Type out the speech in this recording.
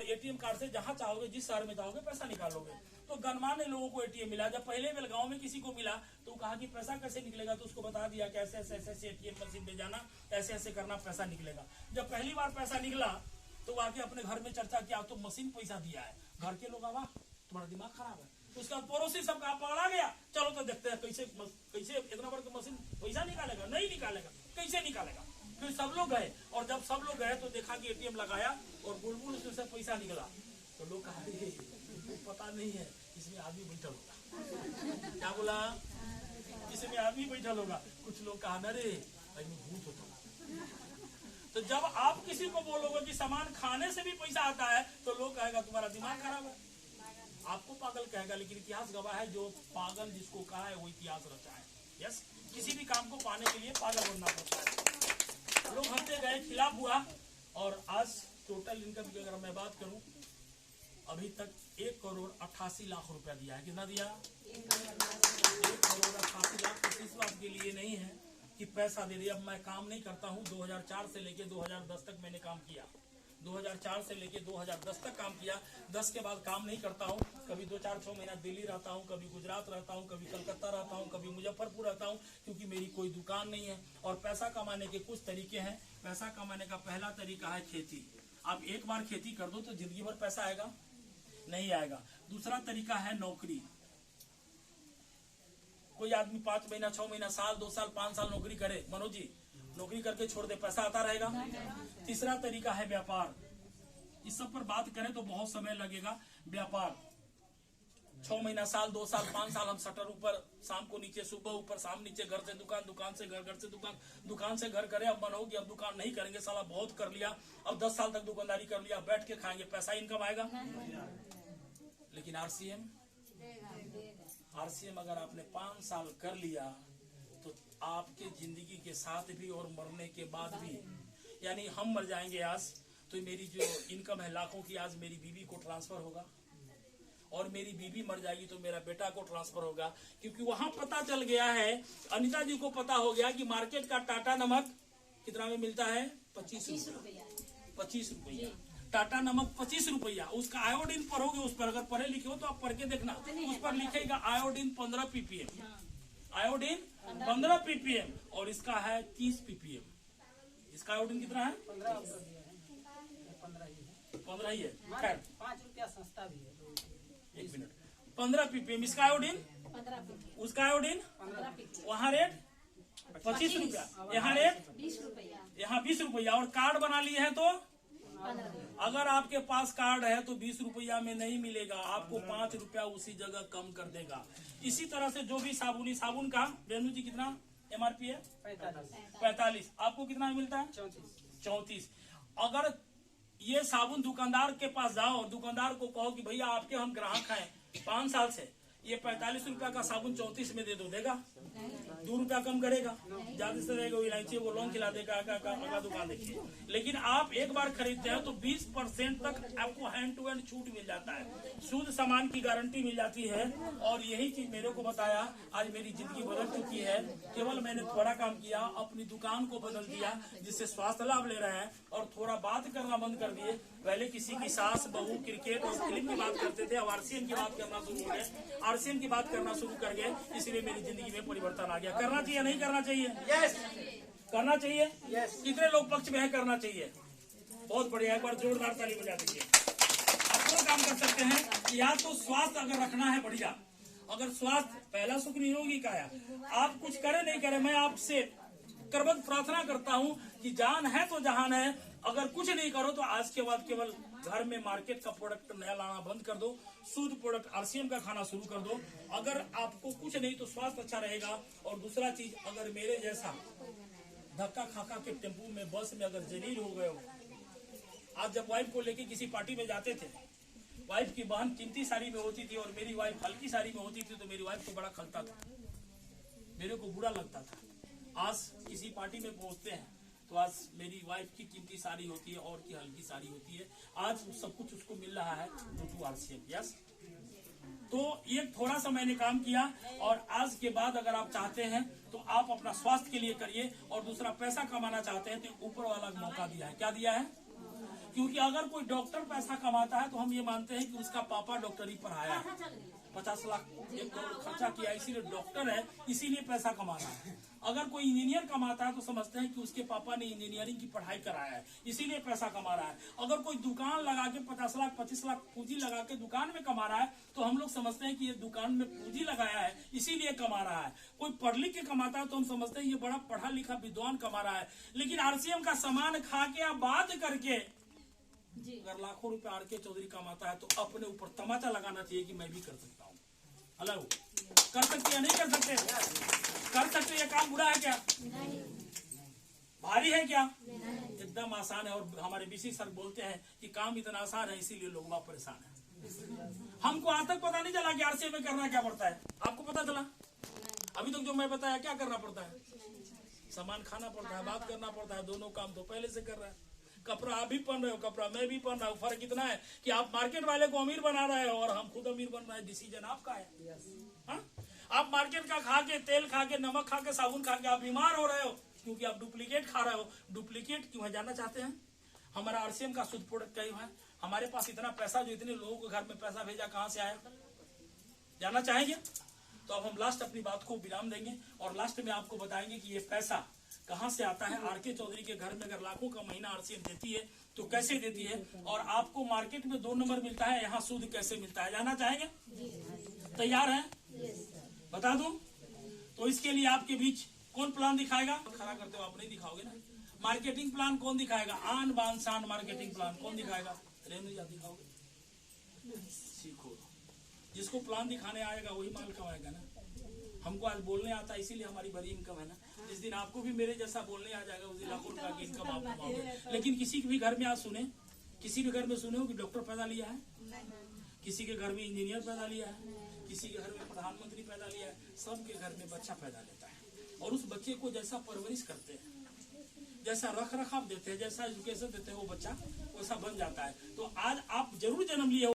ATM card से जहाँ चाहोगे, जिस शहर में चाहोगे पैसा निकालोगे। तो गणमान्य लोगों को एटीएम मिला। जब पहले बेलगांव में किसी को मिला तो कहा कि पैसा कैसे निकलेगा, तो उसको बता दिया कि ऐसे ऐसे ऐसे एटीएम मशीन में जाना, ऐसे ऐसे करना, पैसा निकलेगा। जब पहली बार पैसा निकला तो आके अपने घर में चर्चा किया, तो मशीन पैसा दिया है। घर के लोग वाह तुम्हारा दिमाग खराब है। उसका पड़ोसी सब कहा पकड़ा गया, चलो तो देखते हैं कैसे इतना बड़ा मशीन पैसा निकालेगा, नहीं निकालेगा, कैसे निकालेगा। फिर सब लोग गए, और जब सब लोग गए तो देखा कि एटीएम लगाया और बुलबुल उसमें से पैसा निकला। तो लोग कहा पता नहीं है इसमें आदमी बैठा होगा। क्या बोला? इसमें आदमी बैठा होगा। कुछ लोग कहा अरे भूत होता। तो जब आप किसी को बोलोगे कि सामान खाने से भी पैसा आता है तो लोग कहेगा तुम्हारा दिमाग खराब है, आपको पागल कहेगा। लेकिन इतिहास गवाह है, जो पागल जिसको कहा है वो इतिहास रचा है। यस, किसी भी काम को पाने के लिए पागल बनना पड़ता है। लोग हंसते गए, खिलाफ हुआ, और आज टोटल इनकम की अगर मैं बात करूं, अभी तक 1,88,00,000 रुपया दिया है। कितना दिया? 1,88,00,000। इस बात के लिए नहीं है कि पैसा दे दिया। अब मैं काम नहीं करता हूँ। 2004 से लेके 2010 तक मैंने काम किया। 2004 से लेके 2010 तक काम किया। 10 के बाद काम नहीं करता हूँ। कभी 2-4-6 महीना दिल्ली रहता हूँ, कभी गुजरात रहता हूँ, कभी कलकत्ता रहता हूँ, कभी मुजफ्फरपुर रहता हूँ, क्योंकि मेरी कोई दुकान नहीं है। और पैसा कमाने के कुछ तरीके हैं। पैसा कमाने का पहला तरीका है खेती। आप एक बार खेती कर दो तो जिंदगी भर पैसा आएगा? नहीं आएगा। दूसरा तरीका है नौकरी। कोई आदमी 5 महीना, 6 महीना, साल, 2 साल, 5 साल नौकरी करे, मनोज जी नौकरी करके छोड़ दे, पैसा आता रहेगा? तीसरा तरीका है व्यापार। इस सब पर बात करें तो बहुत समय लगेगा। व्यापार 6 महीना, साल, 2 साल, 5 साल हम शटर ऊपर, शाम को नीचे, सुबह ऊपर, शाम नीचे, घर से दुकान, दुकान से घर, घर से दुकान, दुकान से घर करे। अब मन हो कि अब दुकान नहीं करेंगे, साला बहुत कर लिया, अब 10 साल तक दुकानदारी कर लिया, बैठ के खाएंगे, पैसा इनकम आएगा। लेकिन आरसीएम अगर आपने 5 साल कर लिया तो आपके जिंदगी के साथ भी और मरने के बाद भी, यानी हम मर जाएंगे आज तो मेरी जो इनकम है लाखों की, आज मेरी बीवी को ट्रांसफर होगा, और मेरी बीवी मर जाएगी तो मेरा बेटा को ट्रांसफर होगा। क्योंकि वहां पता चल गया है, अनिता जी को पता हो गया कि मार्केट का टाटा नमक कितना में मिलता है? 25 रुपया। टाटा नमक 25 रुपया। उसका आयोडीन पढ़ोगे, उस पर अगर पढ़े लिखे हो तो आप पढ़ के देखना, उस पर लिखेगा आयोडीन 15 ppm, आयोडीन 15 ppm, और इसका है 30 ppm। इसका आयोडीन कितना है? 15 ही है। खैर 5 रुपया सस्ता भी है। 1 मिनट। 15 ppm इसका आयोडीन, उसका आयोडीन, वहाँ रेट 25 रुपया, यहाँ रेट 20 रुपया, यहाँ 20 रुपया। और कार्ड बना लिए हैं तो अगर आपके पास कार्ड है तो 20 रुपया में नहीं मिलेगा, आपको 5 रुपया उसी जगह कम कर देगा। इसी तरह से जो भी साबुन का रेणु जी कितना MRP है? 45। आपको कितना मिलता है? 34। अगर ये साबुन दुकानदार के पास जाओ और दुकानदार को कहो कि भैया आपके हम ग्राहक हैं 5 साल से, ये 45 रुपया का साबुन 34 में दे दो, देगा? 2 रुपया कम करेगा, ज्यादा से रहेगा, इलायची वो लौंग खिला देगा। अगला दुकान देखिए। लेकिन आप एक बार खरीदते हैं तो 20% तक आपको हैंड टू हैंड छूट मिल जाता है, शुद्ध सामान की गारंटी मिल जाती है। और यही चीज मेरे को बताया, आज मेरी जिंदगी बदल चुकी है। केवल मैंने थोड़ा काम किया, अपनी दुकान को बदल दिया, जिससे स्वास्थ्य लाभ ले रहे हैं, और थोड़ा बात करना बंद कर दिए। पहले किसी की सास, बहू, क्रिकेट और फिल्म की बात करते थे, अब आरसीएम की बात करना शुरू हो गए, आरसीएम की बात करना शुरू कर गए। इसलिए मेरी जिंदगी में परिवर्तन आ गया। करना चाहिए नहीं करना चाहिए? यस, करना चाहिए। यस। कितने लोग पक्ष में है करना चाहिए? बहुत बढ़िया, एक बार जोरदार ताली बजा दीजिए। आप कोई काम कर सकते हैं, या तो स्वास्थ्य अगर रखना है बढ़िया, अगर स्वास्थ्य पहला सुख निरोगी काया, आप कुछ करे नहीं करे, मैं आपसे करबद्ध प्रार्थना करता हूँ कि जान है तो जहान है। अगर कुछ नहीं करो तो आज के बाद केवल घर में मार्केट का प्रोडक्ट नया लाना बंद कर दो, शुद्ध प्रोडक्ट आरसीएम का खाना शुरू कर दो। अगर आपको कुछ नहीं तो स्वास्थ्य अच्छा रहेगा। और दूसरा चीज, अगर मेरे जैसा धक्का खाका के टेम्पू में, बस में अगर जलील हो गए हो, आज जब वाइफ को लेके किसी पार्टी में जाते थे, वाइफ की बहन कीमती साड़ी में होती थी और मेरी वाइफ हल्की साड़ी में होती थी, तो मेरी वाइफ को बड़ा खलता था, मेरे को बुरा लगता था। आज किसी पार्टी में पहुंचते हैं तो आज मेरी वाइफ की कीमती साड़ी होती है और की हल्की साड़ी होती है। आज सब कुछ उसको मिल रहा है टू आरसीएम। यस, तो ये थोड़ा सा मैंने काम किया। और आज के बाद अगर आप चाहते हैं तो आप अपना स्वास्थ्य के लिए करिए, और दूसरा पैसा कमाना चाहते हैं तो ऊपर वाला मौका दिया है। क्या दिया है? क्योंकि अगर कोई डॉक्टर पैसा कमाता है तो हम ये मानते हैं कि उसका पापा डॉक्टरी पढ़ाया है, 50 लाख 1 करोड़ खर्चा किया, इसीलिए डॉक्टर है, इसीलिए पैसा कमा रहा है। अगर कोई इंजीनियर कमाता है तो समझते हैं कि उसके पापा ने इंजीनियरिंग की पढ़ाई कराया है, इसीलिए पैसा कमा रहा है। अगर कोई दुकान लगा के 50 लाख 25 लाख पूंजी लगा के दुकान में कमा रहा है तो हम लोग समझते हैं कि ये दुकान में पूंजी लगाया है, इसीलिए कमा रहा है। कोई पढ़ लिख के कमाता है तो हम समझते हैं ये बड़ा पढ़ा लिखा विद्वान कमा रहा है। लेकिन आरसीएम का सामान खा के या बात करके अगर लाखों रुपए आरके चौधरी कमाता है तो अपने ऊपर तमाचा लगाना चाहिए कि मैं भी कर सकता हूँ। हेलो, कर सकते या नहीं कर सकते? कर सकते। ये काम बुरा है क्या? भारी है क्या? एकदम आसान है। और हमारे बीसी सर बोलते हैं कि काम इतना आसान है इसीलिए लोग वहां परेशान है। हमको आज तक पता नहीं चला कि आरसीए में करना क्या पड़ता है। आपको पता चला? अभी तक जो मैं बताया क्या करना पड़ता है? सामान खाना पड़ता है, बात करना पड़ता है, दोनों काम तो पहले से कर रहा है। कपड़ा आप भी पहन रहे हो, कपड़ा मैं भी पहन रहा हूँ। फर्क इतना है कि आप मार्केट वाले को अमीर बना रहे हो और हम खुद अमीर बन रहे हैं। डिसीजन आपका है। हाँ? आप मार्केट का खा के, तेल खा के, नमक खा के, साबुन खा के आप बीमार हो रहे हो क्योंकि आप डुप्लीकेट खा रहे हो। डुप्लीकेट क्यों है जानना चाहते हैं? हमारा आरसीएम का शुद्ध प्रोडक्ट क्यों है? हमारे पास इतना पैसा, जो इतने लोगों के घर में पैसा भेजा, कहाँ से आया? जानना चाहेंगे? तो अब हम लास्ट अपनी बात को विराम देंगे और लास्ट में आपको बताएंगे कि ये पैसा कहां से आता है। आरके चौधरी के घर में अगर लाखों का महीना आरसीएम देती है तो कैसे देती है, और आपको मार्केट में 2 नंबर मिलता है, यहाँ शुद्ध कैसे मिलता है, जानना चाहेंगे? तैयार है? बता दूं? तो इसके लिए आपके बीच कौन प्लान दिखाएगा? खड़ा करते हो आप, नहीं दिखाओगे ना। मार्केटिंग प्लान कौन दिखाएगा? आन बान शान मार्केटिंग प्लान कौन दिखाएगा? रेणु जी दिखाओगे? सीखो। जिसको प्लान दिखाने आएगा वही माल कमाएगा ना। हमको आज बोलने आता है इसीलिए हमारी बड़ी इनकम है ना। जिस दिन आपको भी मेरे जैसा बोलने आ जाएगा उस दिन लाखों रुपए की इनकम आप कमाओगे। लेकिन किसी के भी घर में आज सुने, किसी भी घर में सुने हो कि डॉक्टर पैदा लिया है, किसी के घर में इंजीनियर पैदा लिया है, किसी के घर में प्रधानमंत्री पैदा लिया है। सबके घर में बच्चा पैदा लेता है और उस बच्चे को जैसा परवरिश करते हैं, जैसा रख रखाव देते हैं, जैसा एजुकेशन देते हैं, वो बच्चा वैसा बन जाता है। तो आज आप जरूर जन्म लिए